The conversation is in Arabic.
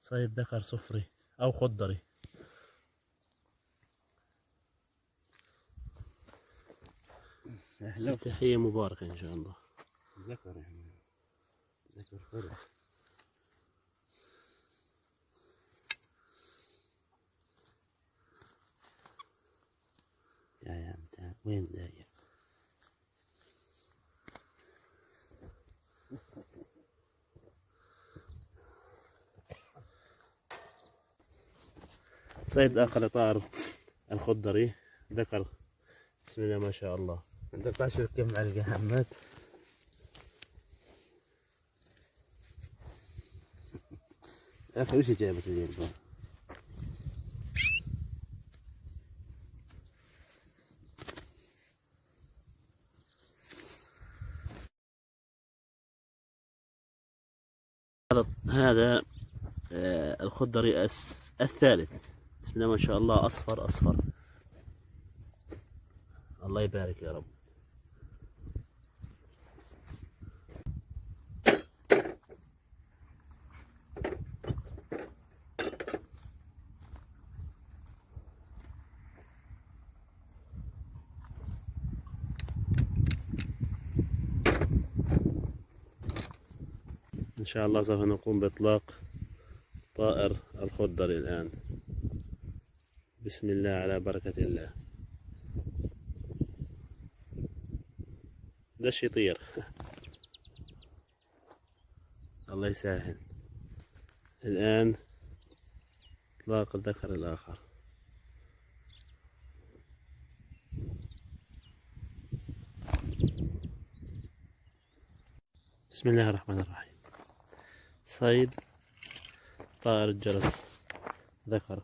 صيد ذكر صفري أو خضري. تحية مباركة إن شاء الله. ذكر يعني ذكر فرح. تعال وين داير؟ صيد آخر طائر الخضري ذكر. بسم الله ما شاء الله. انت بتعشر كم علقة حماد؟ يا اخي وش جايبت اليوم؟ هذا الخضري الثالث. بسم الله ما شاء الله. أصفر أصفر. الله يبارك يا رب. إن شاء الله سوف نقوم بإطلاق طائر الخضري الآن. بسم الله على بركة الله. دش يطير. الله يسهل. الآن إطلاق الذكر الآخر. بسم الله الرحمن الرحيم. صيد طائر الجرس ذكر.